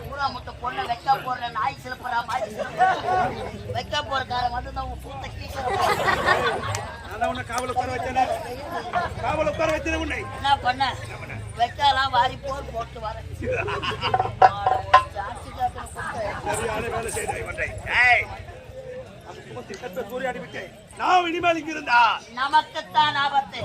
ஊரா முத்த பொண்ணை வைக்க போற நாய் சிலப்பரா மாதிரி வைக்க போற காலம் வந்து நம்ம பூத்த என்ன பண்ண வைக்கலாம் வாரி போர் போட்டு வர நான் இனிமேல் இங்க இருந்தா நமக்குத்தான் ஆபத்து.